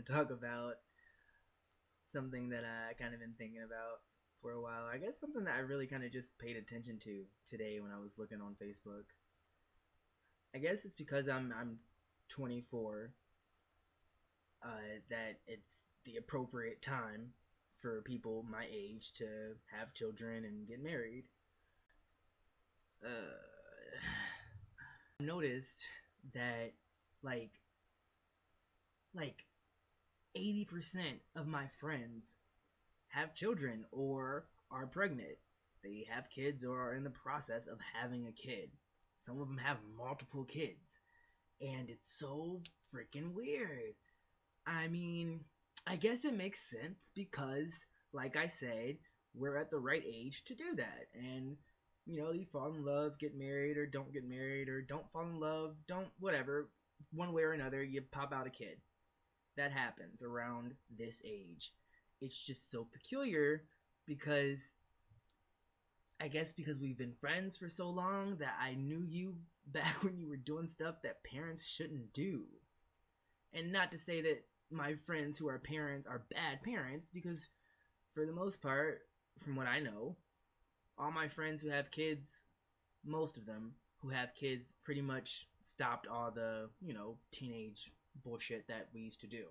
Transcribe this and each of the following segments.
talk about something that I kind of been thinking about for a while. I guess something that I really kind of just paid attention to today when I was looking on Facebook. I guess it's because I'm 24 that it's the appropriate time for people my age to have children and get married. I noticed that like like 80% of my friends have children or are pregnant. They have kids or are in the process of having a kid. Some of them have multiple kids. And it's so freaking weird. I mean, I guess it makes sense because, like I said, we're at the right age to do that. And, you fall in love, get married, or don't fall in love, don't, whatever. One way or another, you pop out a kid. That happens around this age. It's just so peculiar because I guess because we've been friends for so long that I knew you back when you were doing stuff that parents shouldn't do. And not to say that my friends who are parents are bad parents, because for the most part, from what I know, all my friends who have kids, most of them who have kids, pretty much stopped all the, teenage bullshit that we used to do.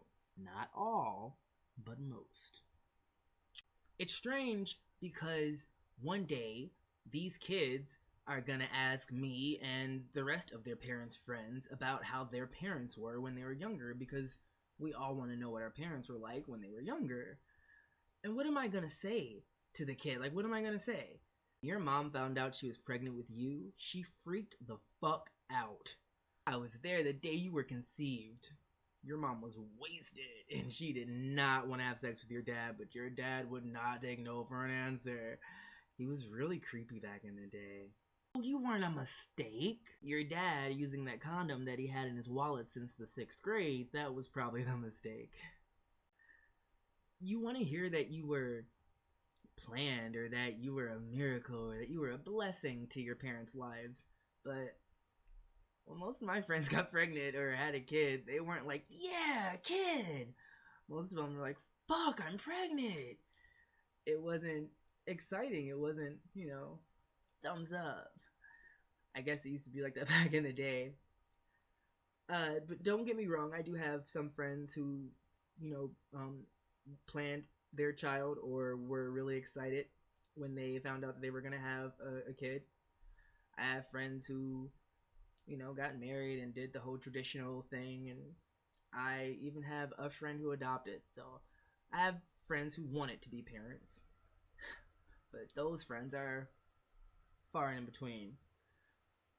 Not all, but most. It's strange because one day these kids are gonna ask me and the rest of their parents' friends about how their parents were when they were younger, because we all want to know what our parents were like when they were younger. And what am I gonna say to the kid? Like, what am I gonna say? Your mom found out she was pregnant with you, she freaked the fuck out. I was there the day you were conceived. Your mom was wasted, and she did not want to have sex with your dad, but your dad would not take no for an answer. He was really creepy back in the day. Oh, you weren't a mistake. Your dad using that condom that he had in his wallet since the 6th grade, that was probably the mistake. You want to hear that you were planned, or that you were a miracle, or that you were a blessing to your parents' lives, but when most of my friends got pregnant or had a kid, they weren't like, yeah, kid. Most of them were like, fuck, I'm pregnant. It wasn't exciting. It wasn't, thumbs up. I guess it used to be like that back in the day. But don't get me wrong, I do have some friends who, planned their child or were really excited when they found out that they were going to have a kid. I have friends who got married and did the whole traditional thing, and I even have a friend who adopted. So I have friends who wanted to be parents, but those friends are far and in between.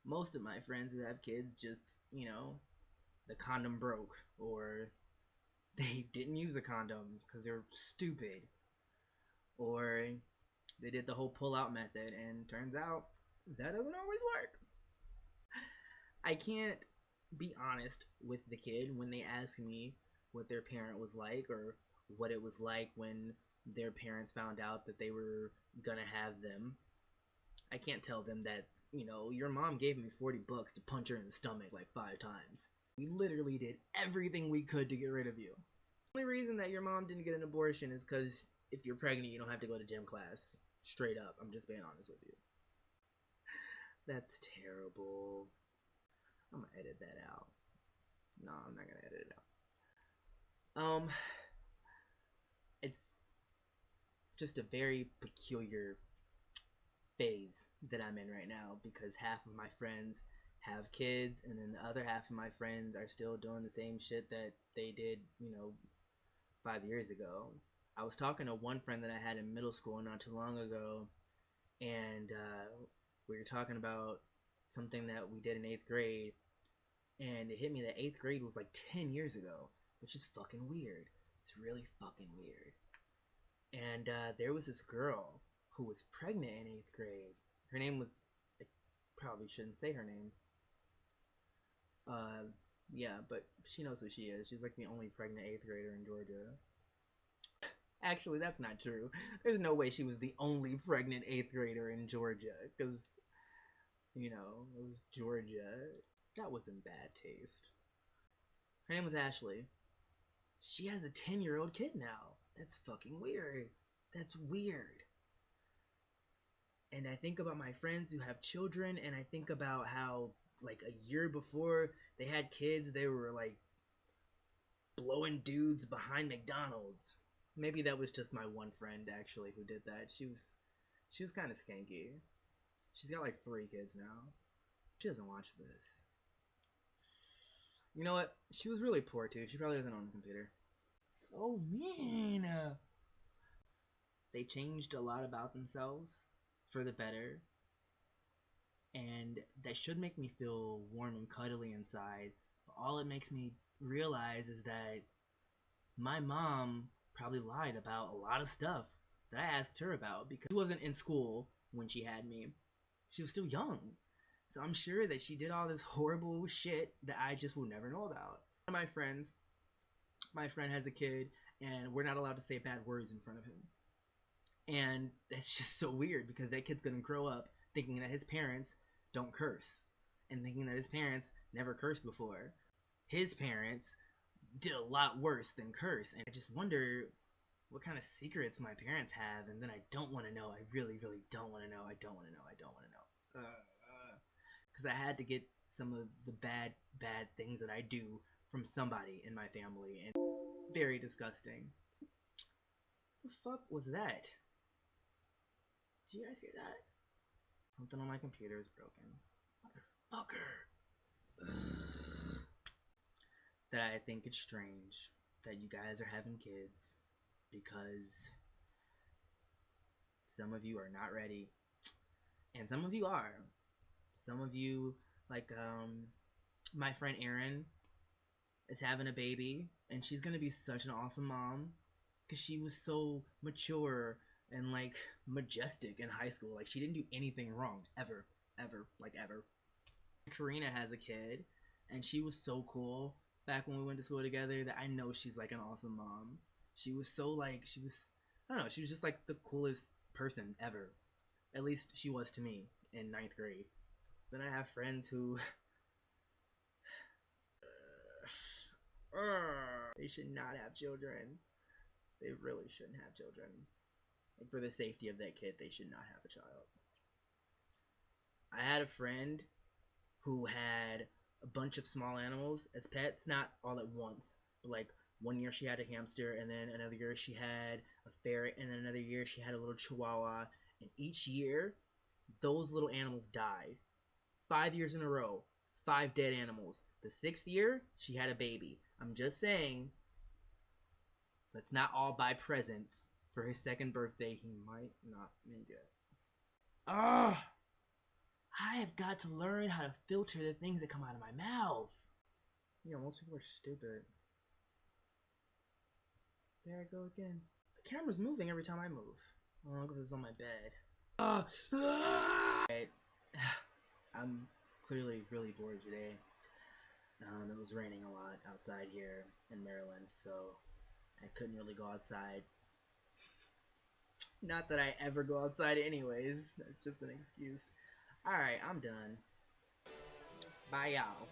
Most of my friends who have kids just, the condom broke, or they didn't use a condom because they're stupid, or they did the whole pull-out method, and turns out that doesn't always work. I can't be honest with the kid when they ask me what their parent was like, or what it was like when their parents found out that they were gonna have them. I can't tell them that, your mom gave me $40 to punch her in the stomach like 5 times. We literally did everything we could to get rid of you. The only reason that your mom didn't get an abortion is because if you're pregnant, you don't have to go to gym class. Straight up. I'm just being honest with you. That's terrible. I'm gonna edit that out. No, I'm not gonna edit it out. It's just a very peculiar phase that I'm in right now, because half of my friends have kids, and then the other half of my friends are still doing the same shit that they did, 5 years ago. I was talking to one friend that I had in middle school not too long ago, and we were talking about something that we did in 8th grade, and it hit me that 8th grade was like 10 years ago, which is fucking weird. It's really fucking weird. And there was this girl who was pregnant in 8th grade. Her name was, I probably shouldn't say her name. Yeah, but she knows who she is. She's like the only pregnant 8th grader in Georgia. Actually, that's not true. There's no way she was the only pregnant 8th grader in Georgia, because, it was Georgia. That was in bad taste. Her name was Ashley. she has a 10-year-old kid now. That's fucking weird. That's weird. And I think about my friends who have children, and I think about how, like, a year before they had kids, they were, like, blowing dudes behind McDonald's. Maybe that was just my one friend, actually, who did that. She was kind of skanky. She's got, like, 3 kids now. She doesn't watch this. You know what? She was really poor, too. She probably doesn't own a computer. So mean. They changed a lot about themselves for the better, and that should make me feel warm and cuddly inside. But all it makes me realize is that my mom probably lied about a lot of stuff that I asked her about, because she wasn't in school when she had me. She was still young. So I'm sure that she did all this horrible shit that I just will never know about. One of my friends, my friend has a kid, and we're not allowed to say bad words in front of him. And that's just so weird, because that kid's gonna grow up thinking that his parents don't curse, and thinking that his parents never cursed before. His parents did a lot worse than curse, and I just wonder what kind of secrets my parents have, and then I don't want to know. I really, really don't want to know. I don't want to know. I don't want to know. Because I had to get some of the bad things that I do from somebody in my family, and very disgusting. What the fuck was that? Did you guys hear that? Something on my computer is broken. Motherfucker. That I think it's strange that you guys are having kids, because some of you are not ready, and some of you are. Some of you, like, my friend Erin is having a baby, and she's gonna be such an awesome mom, because she was so mature and, like, majestic in high school. Like, she didn't do anything wrong, ever. Karina has a kid, and she was so cool back when we went to school together that I know she's, like, an awesome mom. She was so, like, I don't know, she was just, like, the coolest person ever. At least she was to me in 9th grade. Then I have friends who they should not have children. They really shouldn't have children. Like, for the safety of that kid, they should not have a child. I had a friend who had a bunch of small animals as pets, not all at once, but, like, one year she had a hamster, and then another year she had a ferret, and then another year she had a little chihuahua, and each year those little animals died. 5 years in a row, 5 dead animals. The 6th year, she had a baby. I'm just saying, let's not all buy presents for his 2nd birthday he might not make it. Ugh! I have got to learn how to filter the things that come out of my mouth. Yeah, most people are stupid. There I go again. The camera's moving every time I move. Oh, because it's on my bed. Right. I'm clearly really bored today. It was raining a lot outside here in Maryland, so I couldn't really go outside. Not that I ever go outside anyways. That's just an excuse. Alright, I'm done. Bye, y'all.